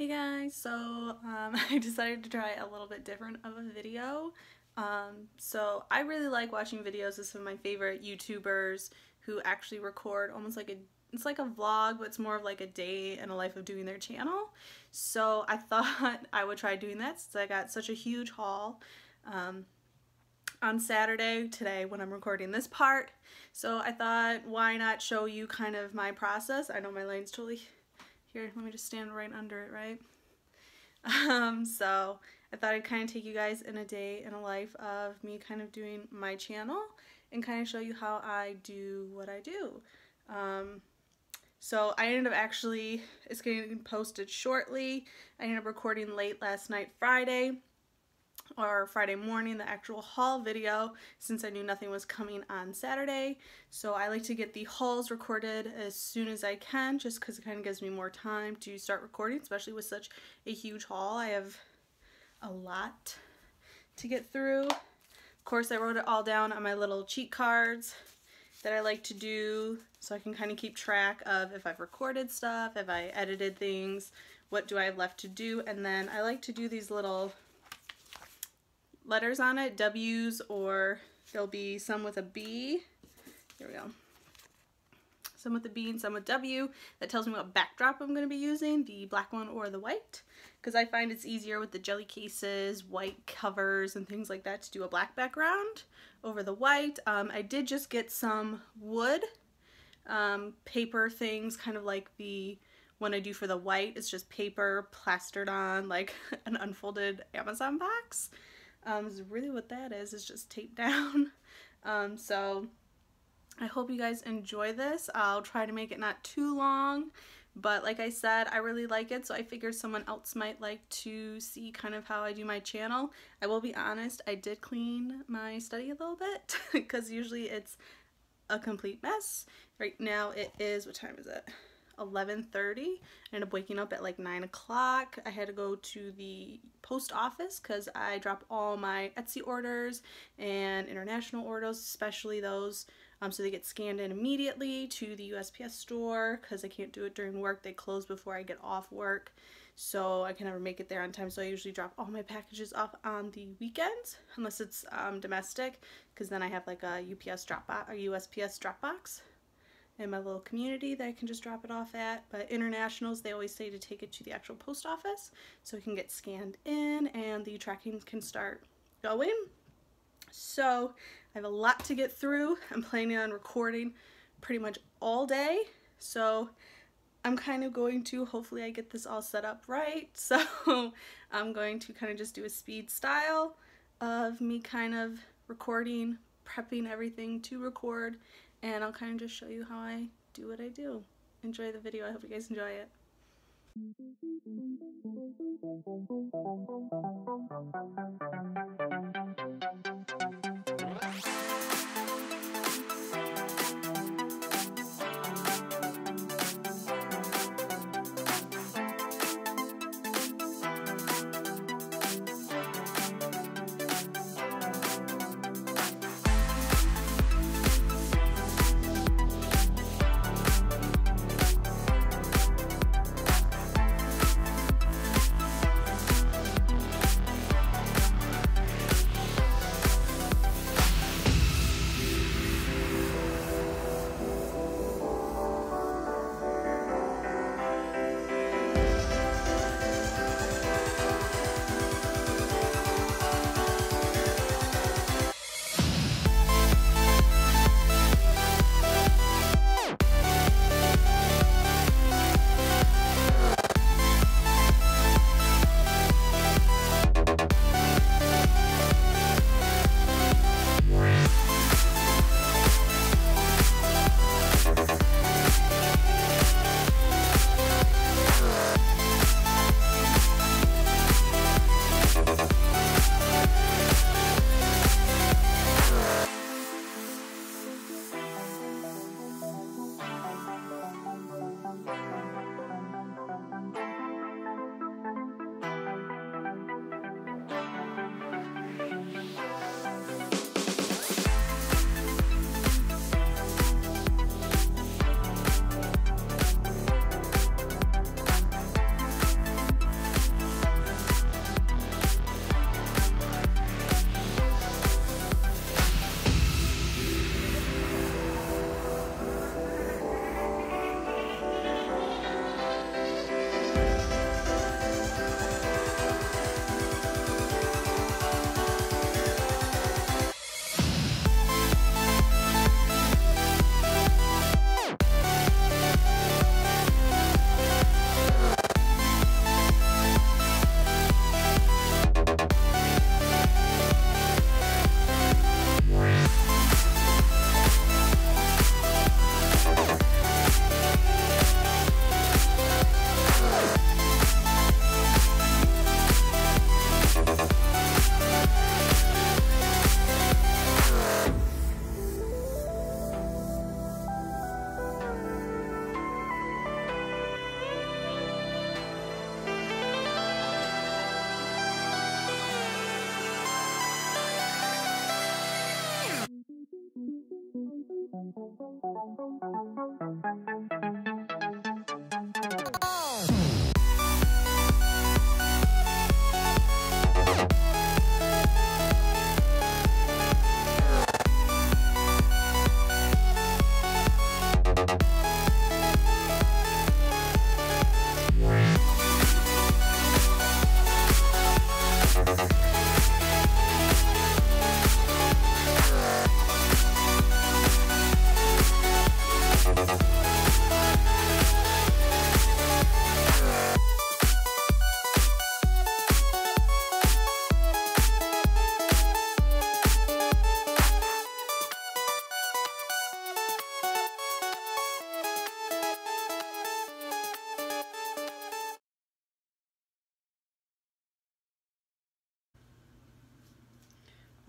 Hey guys, so I decided to try a little bit different of a video. So I really like watching videos of some of my favorite YouTubers who actually record almost like it's like a vlog, but it's more of like a day in a life of doing their channel. So I thought I would try doing that since I got such a huge haul on Saturday, today when I'm recording this part. So I thought, why not show you kind of my process? I know my line's totally here, let me just stand right under it, right? So I thought I'd kind of take you guys in a day in a life of me kind of doing my channel and kind of show you how I do what I do. So I ended up actually, it's getting posted shortly. I ended up recording late last night Friday, or Friday morning, the actual haul video, since I knew nothing was coming on Saturday. So I like to get the hauls recorded as soon as I can, just because it kind of gives me more time to start recording, especially with such a huge haul. I have a lot to get through. Of course, I wrote it all down on my little cheat cards that I like to do, so I can kind of keep track of if I've recorded stuff, if I edited things, what do I have left to do. And then I like to do these little letters on it, W's, or there'll be some with a B. Here we go. Some with a B and some with W. That tells me what backdrop I'm going to be using, the black one or the white, because I find it's easier with the jelly cases, white covers, and things like that to do a black background over the white. I did just get some wood paper things, kind of like the one I do for the white. It's just paper plastered on like an unfolded Amazon box. Is really what that is just taped down. So I hope you guys enjoy this. I'll try to make it not too long, but like I said, I really like it, so I figured someone else might like to see kind of how I do my channel. I will be honest, I did clean my study a little bit because usually it's a complete mess. Right now it is, what time is it? 11:30. I ended up waking up at like 9 o'clock. I had to go to the post office because I drop all my Etsy orders and international orders, especially those, so they get scanned in immediately to the USPS store because I can't do it during work. They close before I get off work, so I can never make it there on time. So I usually drop all my packages off on the weekends, unless it's domestic, because then I have like a USPS drop box in my little community that I can just drop it off at. But internationals, they always say to take it to the actual post office so it can get scanned in and the tracking can start going. So I have a lot to get through. I'm planning on recording pretty much all day, so I'm kind of going to, hopefully I get this all set up right, so I'm going to kind of just do a speed style of me kind of recording, prepping everything to record, and I'll kind of just show you how I do what I do. Enjoy the video. I hope you guys enjoy it.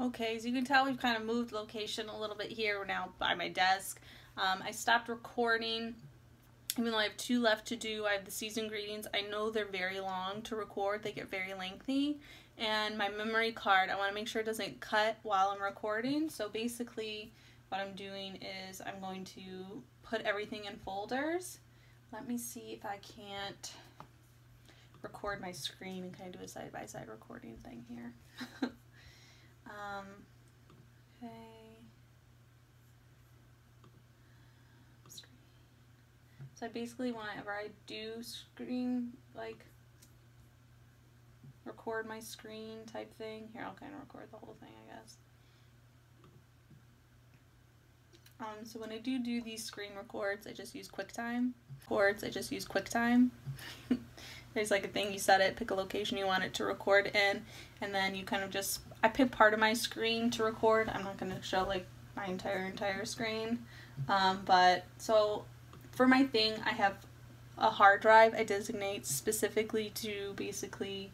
Okay, as you can tell, we've kind of moved location a little bit here. We're now by my desk. I stopped recording, even though I have 2 left to do. I have the season greetings. I know they're very long to record. They get very lengthy. And my memory card, I want to make sure it doesn't cut while I'm recording. So basically, what I'm doing is I'm going to put everything in folders. Let me see if I can't record my screen and kind of do a side-by-side recording thing here. Okay. So basically, whenever I do screen, like, record my screen type thing, here I'll kind of record the whole thing, I guess. So when I do these screen records, I just use QuickTime. There's like a thing, you set it, pick a location you want it to record in, and then you kind of just, I pick part of my screen to record. I'm not going to show like my entire screen. But so for my thing, I have a hard drive I designate specifically to basically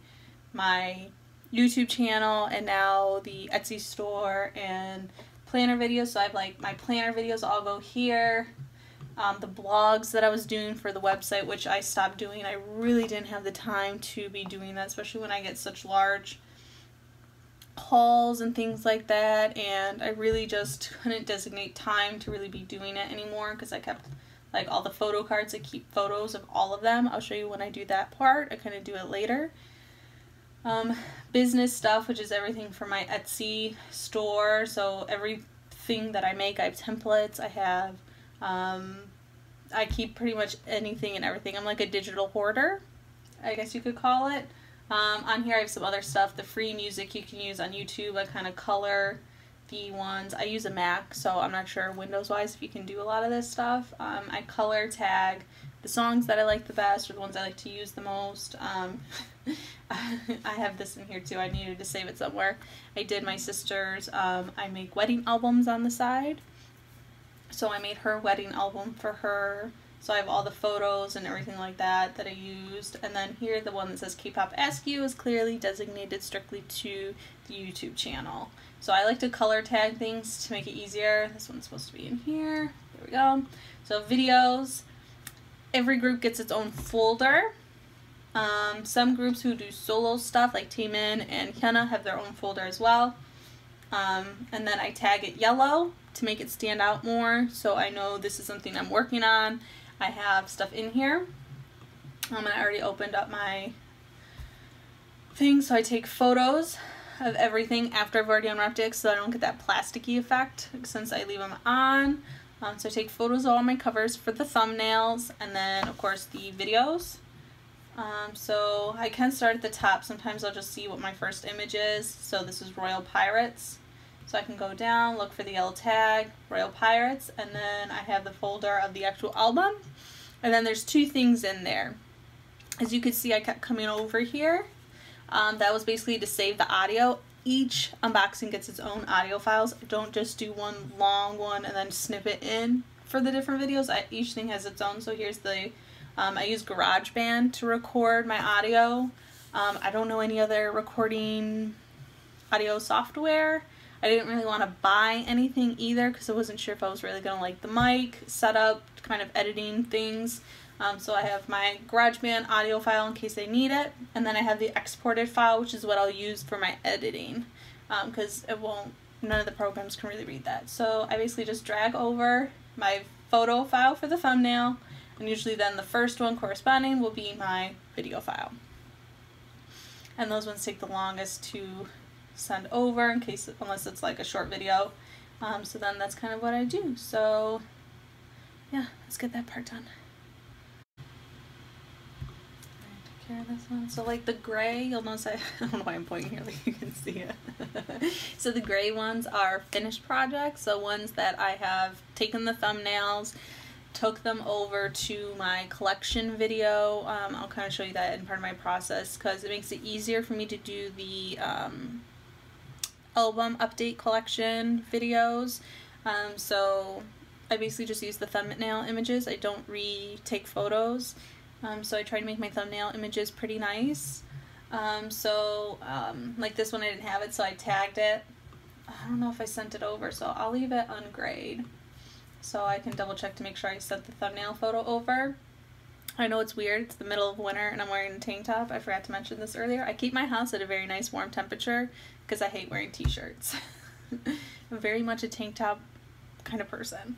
my YouTube channel and now the Etsy store and planner videos. So I have like my planner videos all go here. The blogs that I was doing for the website, which I stopped doing. I really didn't have the time to be doing that, especially when I get such large hauls and things like that, and I really just couldn't designate time to really be doing it anymore because I kept like all the photo cards. I keep photos of all of them. I'll show you when I do that part. I kind of do it later. Business stuff, which is everything for my Etsy store. So everything that I make, I have templates. I have I keep pretty much anything and everything. I'm like a digital hoarder, I guess you could call it. On here I have some other stuff, the free music you can use on YouTube. I kind of color the ones. I use a Mac, so I'm not sure Windows wise if you can do a lot of this stuff. I color tag the songs that I like the best or the ones I like to use the most. I have this in here too. I needed to save it somewhere. I did my sister's, I make wedding albums on the side. So I made her wedding album for her. So I have all the photos and everything like that I used. And then here, the one that says K-Pop Askew is clearly designated strictly to the YouTube channel. So I like to color tag things to make it easier. This one's supposed to be in here. There we go. So videos. Every group gets its own folder. Some groups who do solo stuff like Taemin and Hyuna have their own folder as well. And then I tag it yellow to make it stand out more, so I know this is something I'm working on. I have stuff in here. And I already opened up my thing, so I take photos of everything after I've already unwrapped it so I don't get that plasticky effect since I leave them on. So I take photos of all my covers for the thumbnails, and then of course the videos. So I can start at the top. Sometimes I'll just see what my first image is. So this is Royal Pirates. So I can go down, look for the yellow tag, Royal Pirates, and then I have the folder of the actual album. And then there's 2 things in there. As you can see, I kept coming over here. That was basically to save the audio. Each unboxing gets its own audio files. I don't just do one long one and then snip it in for the different videos. Each thing has its own. So here's the, I use GarageBand to record my audio. I don't know any other recording audio software. I didn't really want to buy anything either because I wasn't sure if I was really going to like the mic, setup, kind of editing things. So I have my GarageBand audio file in case I need it, and then I have the exported file, which is what I'll use for my editing because none of the programs can really read that. So I basically just drag over my photo file for the thumbnail, and usually then the first one corresponding will be my video file. And those ones take the longest to send over unless it's like a short video. So then that's kind of what I do. So yeah, let's get that part done. Take care of this one. So like the gray, you'll notice I don't know why I'm pointing here, like you can see it. So the gray ones are finished projects, so ones that I have taken the thumbnails, took them over to my collection video. I'll kind of show you that in part of my process because it makes it easier for me to do the album update collection videos. So I basically just use the thumbnail images. I don't retake photos. So I try to make my thumbnail images pretty nice. Like this one I didn't have it, so I tagged it. I don't know if I sent it over, so I'll leave it ungrayed so I can double check to make sure I sent the thumbnail photo over. I know it's weird, it's the middle of winter and I'm wearing a tank top. I forgot to mention this earlier. I keep my house at a very nice warm temperature because I hate wearing t-shirts. I'm very much a tank top kind of person.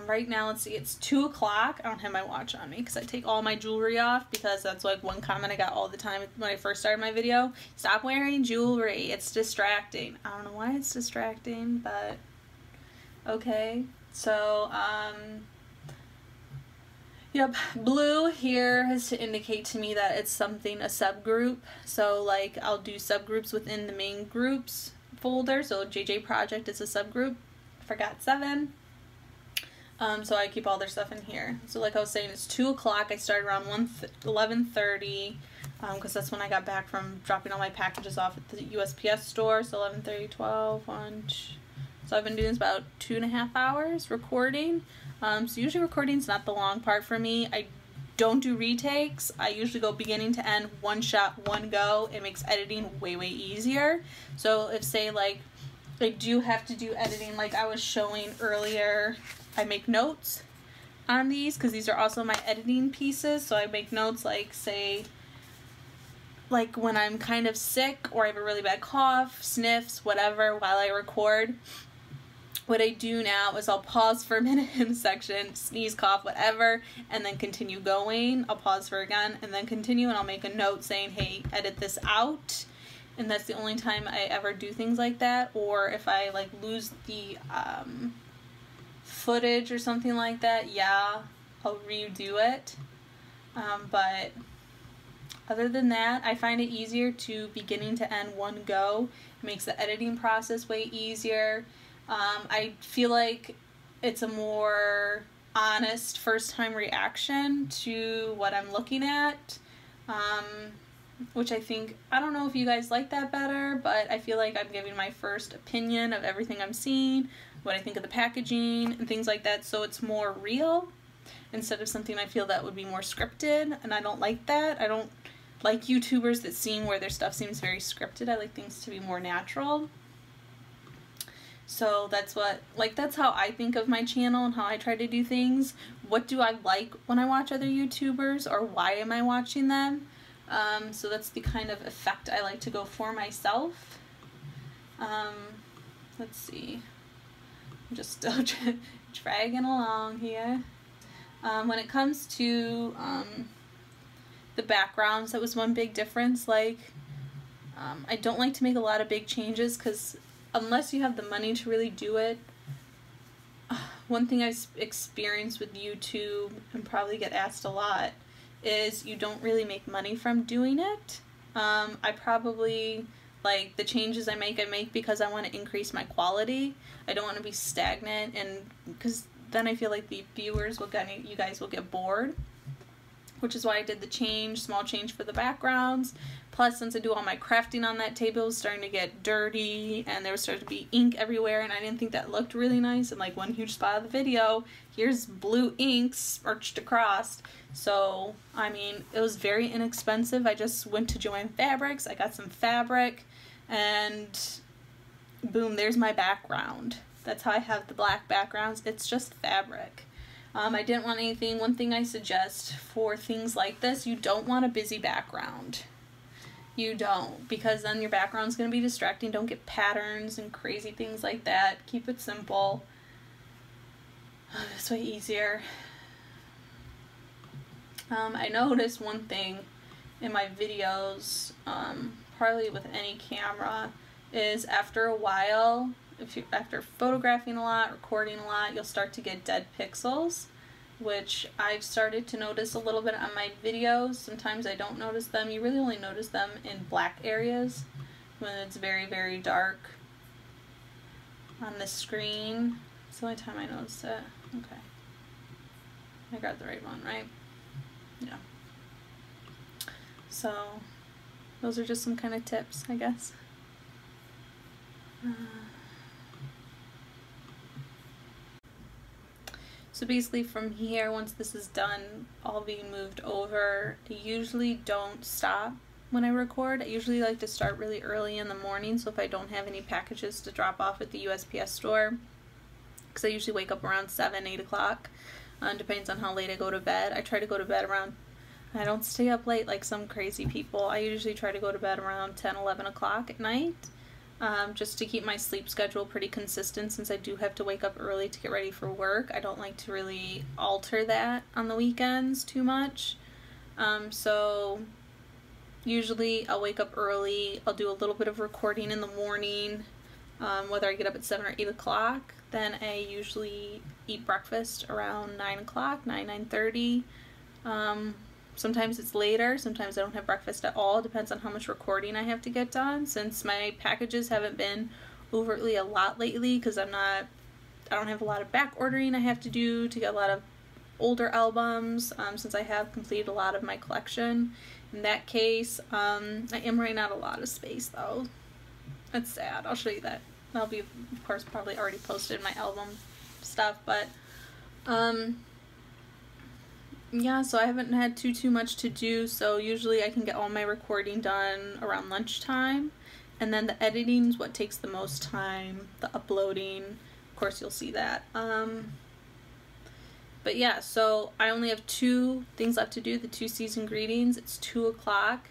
Right now, let's see, it's 2 o'clock. I don't have my watch on me because I take all my jewelry off, because that's like one comment I got all the time when I first started my video. Stop wearing jewelry, it's distracting. I don't know why it's distracting, but okay. So, yep, blue here is to indicate to me that it's something, a subgroup. So like I'll do subgroups within the main groups folder. So JJ Project is a subgroup. Forgot 7. So I keep all their stuff in here. So like I was saying, it's 2 o'clock. I started around 11:30 because that's when I got back from dropping all my packages off at the USPS store. So 11:30, 12, 1. So I've been doing this about 2.5 hours recording. So usually recording's not the long part for me. I don't do retakes. I usually go beginning to end, one shot, one go. It makes editing way, way easier. So if, say, like, I do have to do editing, like I was showing earlier, I make notes on these because these are also my editing pieces. So I make notes, like, say, like when I'm kind of sick or I have a really bad cough, sniffs, whatever, while I record. What I do now is I'll pause for a minute in a section, sneeze, cough, whatever, and then continue going. I'll pause for again and then continue, and I'll make a note saying, hey, edit this out. And that's the only time I ever do things like that. Or if I like lose the footage or something like that, yeah, I'll redo it. But other than that, I find it easier to beginning to end one go. It makes the editing process way easier. I feel like it's a more honest first-time reaction to what I'm looking at, which I think, I don't know if you guys like that better, but I feel like I'm giving my first opinion of everything I'm seeing, what I think of the packaging, and things like that, so it's more real instead of something I feel that would be more scripted, and I don't like that. I don't like YouTubers that seem where their stuff seems very scripted. I like things to be more natural. So that's what, like, that's how I think of my channel and how I try to do things. What do I like when I watch other YouTubers, or why am I watching them? So that's the kind of effect I like to go for myself. Let's see. I'm just still dragging along here. When it comes to the backgrounds, that was one big difference. Like, I don't like to make a lot of big changes because unless you have the money to really do it, one thing I've experienced with YouTube, and probably get asked a lot, is you don't really make money from doing it. I probably, like, the changes I make because I want to increase my quality. I don't want to be stagnant, and because then I feel like the viewers will get, you guys will get bored, which is why I did the small change for the backgrounds. Plus, since I do all my crafting on that table, it was starting to get dirty, and there was starting to be ink everywhere, and I didn't think that looked really nice. And like one huge spot of the video, here's blue ink smirched across. So, I mean, it was very inexpensive. I just went to Joann Fabrics, I got some fabric, and boom, there's my background. That's how I have the black backgrounds. It's just fabric. I didn't want anything. One thing I suggest for things like this, you don't want a busy background. You don't, because then your background's going to be distracting. Don't get patterns and crazy things like that. Keep it simple. This way easier. I noticed one thing in my videos, probably with any camera, is after a while, after photographing a lot, recording a lot, you'll start to get dead pixels, which I've started to notice a little bit on my videos. Sometimes I don't notice them. You really only notice them in black areas when it's very, very dark on the screen. It's the only time I noticed it. Okay. I got the right one, right? Yeah. So, those are just some kind of tips, I guess. So basically from here, once this is done, all being moved over, I usually don't stop when I record. I usually like to start really early in the morning, so if I don't have any packages to drop off at the USPS store, because I usually wake up around 7, 8 o'clock. Depends on how late I go to bed. I try to go to bed around, I don't stay up late like some crazy people. I usually try to go to bed around 10, 11 o'clock at night, just to keep my sleep schedule pretty consistent, since I do have to wake up early to get ready for work. I don't like to really alter that on the weekends too much. So usually I'll wake up early, I'll do a little bit of recording in the morning, whether I get up at 7 or 8 o'clock. Then I usually eat breakfast around 9 o'clock, 9:30. Sometimes it's later, sometimes I don't have breakfast at all. It depends on how much recording I have to get done, since my packages haven't been overtly a lot lately, because I don't have a lot of back ordering I have to do to get a lot of older albums, since I have completed a lot of my collection. In that case, I am running out a lot of space though. That's sad. I'll show you that. That'll be, of course, probably already posted in my album stuff, but yeah, so I haven't had too much to do, so usually I can get all my recording done around lunchtime, and then the editing is what takes the most time, the uploading, of course you'll see that. But yeah, so I only have 2 things left to do, the 2 season greetings. It's 2 o'clock.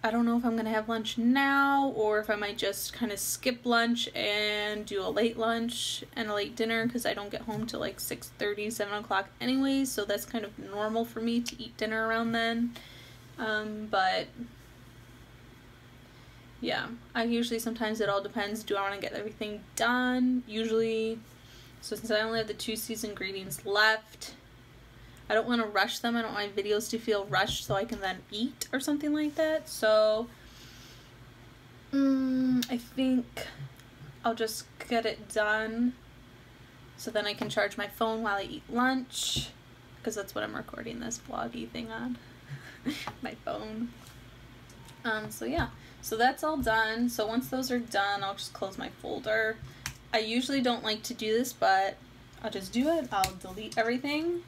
I don't know if I'm going to have lunch now, or if I might just kind of skip lunch and do a late lunch and a late dinner, because I don't get home till like 6:30, 7 o'clock anyways, so that's kind of normal for me to eat dinner around then. But yeah, I usually, sometimes it all depends, do I want to get everything done? Usually, so since I only have the 2 season greetings left, I don't want to rush them. I don't want my videos to feel rushed so I can then eat or something like that. So I think I'll just get it done so then I can charge my phone while I eat lunch, because that's what I'm recording this vloggy thing on, my phone. So yeah, so that's all done. So once those are done, I'll just close my folder. I usually don't like to do this, but I'll just do it. I'll delete everything.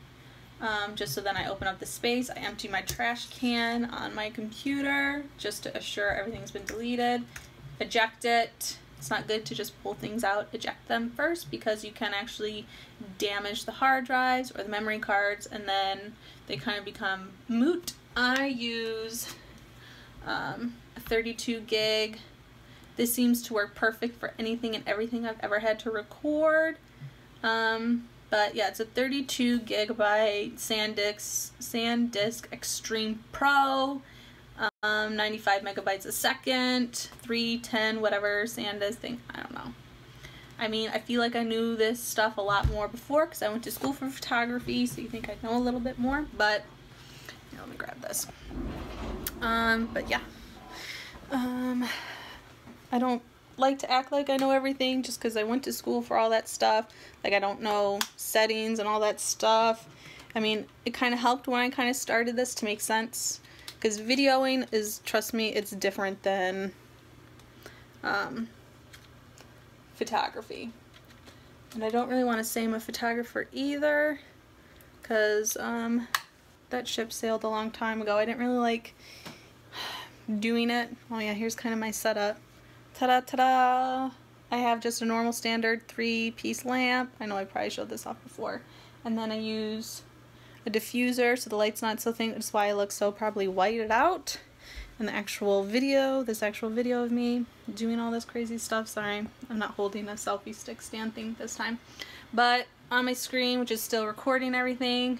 Just so then I open up the space. I empty my trash can on my computer just to assure everything's been deleted. Eject it. It's not good to just pull things out, eject them first, because you can actually damage the hard drives or the memory cards, and then they kind of become moot. I use a 32 gig. This seems to work perfect for anything and everything I've ever had to record. But yeah, it's a 32 gigabyte SanDisk Extreme Pro, 95 megabytes a second, 310 whatever SanDisk thing, I don't know. I mean, I feel like I knew this stuff a lot more before, because I went to school for photography, so you think I know a little bit more, but let me grab this. But yeah, I don't like to act like I know everything just because I went to school for all that stuff. Like, I don't know settings and all that stuff. I mean, it kind of helped when I kind of started this to make sense, because videoing is, trust me, it's different than photography. And I don't really want to say I'm a photographer either, because that ship sailed a long time ago. I didn't really like doing it. Oh yeah, here's kind of my setup. Ta-da, ta-da! I have just a normal standard 3-piece lamp. I know I probably showed this off before. And then I use a diffuser so the light's not so thin. That's why I look so probably whited out in the actual video, this actual video of me doing all this crazy stuff. Sorry, I'm not holding a selfie stick stand thing this time. But on my screen, which is still recording everything,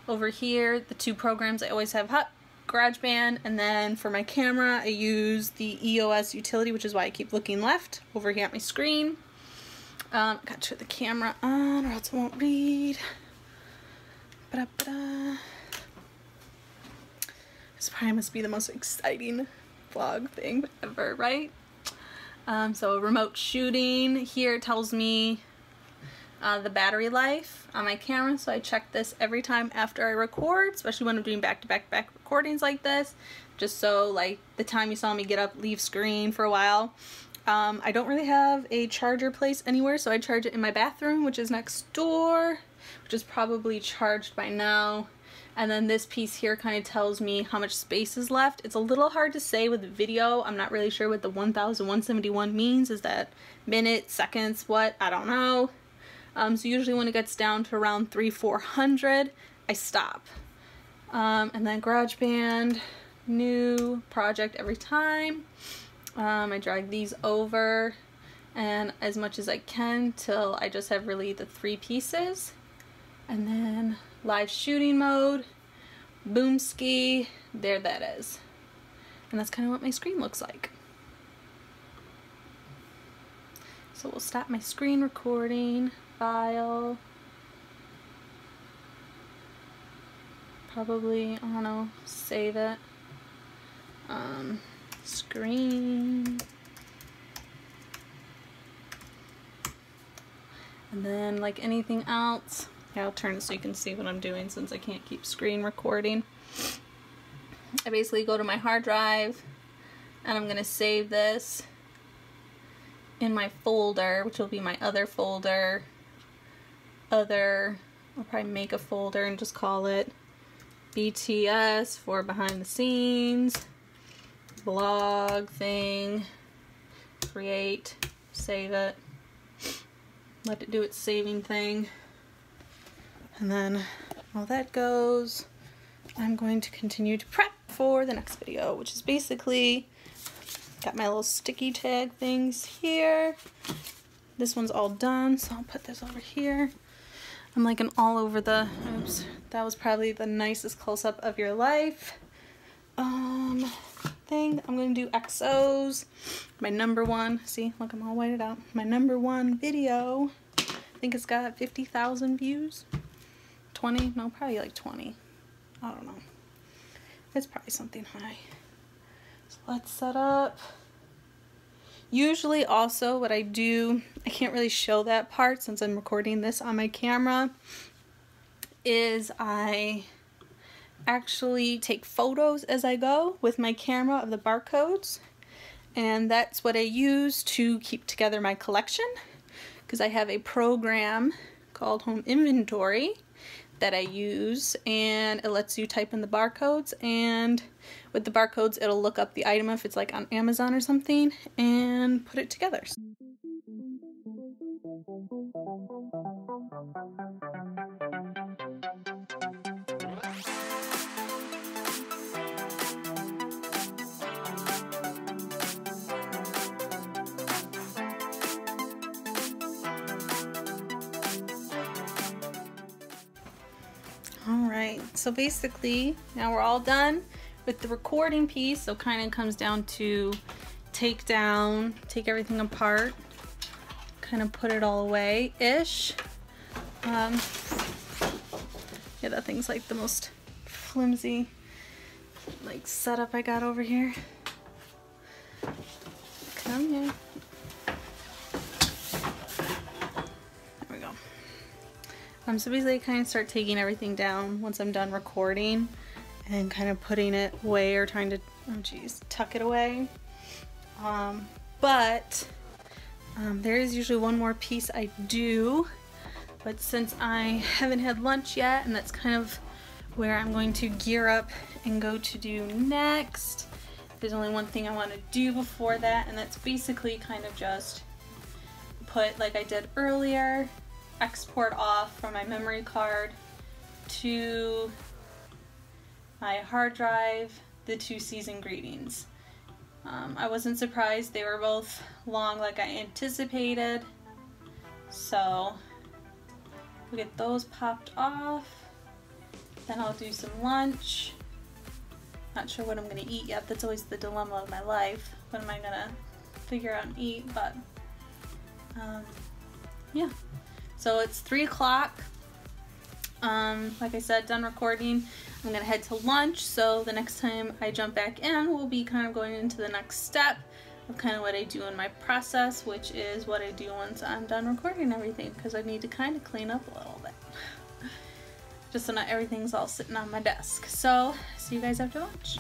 over here, the 2 programs I always have up. GarageBand, and then for my camera I use the EOS utility, which is why I keep looking left over here at my screen. Got to turn the camera on or else it won't read. Ba-da-ba-da. This probably must be the most exciting vlog thing ever, right? So remote shooting here tells me the battery life on my camera, so I check this every time after I record, especially when I'm doing back-to-back recordings like this, just so like the time you saw me get up, leave screen for a while. I don't really have a charger place anywhere, so I charge it in my bathroom, which is next door, which is probably charged by now. And then this piece here kind of tells me how much space is left. It's a little hard to say with the video. I'm not really sure what the 1171 means. Is that minutes, seconds, what? I don't know. So usually when it gets down to around 300-400, I stop. And then GarageBand, new project every time. I drag these over and as much as I can till I just have really the 3 pieces. And then live shooting mode, boom ski, there that is. And that's kind of what my screen looks like. So we'll stop my screen recording, file, probably, I don't know, save it, screen, and then like anything else, yeah, I'll turn it so you can see what I'm doing since I can't keep screen recording. I basically go to my hard drive and I'm gonna save this in my folder, which will be my other folder. I'll probably make a folder and just call it BTS for behind the scenes, vlog thing, create, save it, let it do its saving thing. And then while that goes, I'm going to continue to prep for the next video, which is basically, got my little sticky tag things here. This one's all done, so I'll put this over here. I'm like all over the, oops, that was probably the nicest close-up of your life thing. I'm gonna do XOs, my #1, see, look, I'm all whited out. My #1 video, I think it's got 50,000 views. 20, no, probably like 20. I don't know. It's probably something high. So let's set up. Usually also what I do, I can't really show that part since I'm recording this on my camera, is I actually take photos as I go with my camera of the barcodes, and that's what I use to keep together my collection, because I have a program called Home Inventory that I use, and it lets you type in the barcodes, and with the barcodes it'll look up the item if it's like on Amazon or something and put it together. Alright, so basically now we're all done with the recording piece, so kind of comes down to take everything apart, kind of put it all away-ish. Yeah, that thing's like the most flimsy like setup I got over here. Come here. There we go. So basically I kind of start taking everything down once I'm done recording and kind of putting it away or trying to, oh geez, tuck it away. But there is usually one more piece I do, but since I haven't had lunch yet, and that's kind of where I'm going to gear up and go to do next, there's only one thing I want to do before that, and that's basically kind of just put, like I did earlier, export off from my memory card to my hard drive the 2 season greetings. I wasn't surprised, they were both long like I anticipated, so we'll get those popped off. Then I'll do some lunch. Not sure what I'm gonna eat yet, that's always the dilemma of my life. What am I gonna figure out and eat? But yeah. So it's 3 o'clock. Like I said, done recording. I'm gonna head to lunch, so the next time I jump back in, we'll be kind of going into the next step of kind of what I do in my process, which is what I do once I'm done recording everything, because I need to kind of clean up a little bit. Just so not everything's all sitting on my desk. So, see you guys after lunch.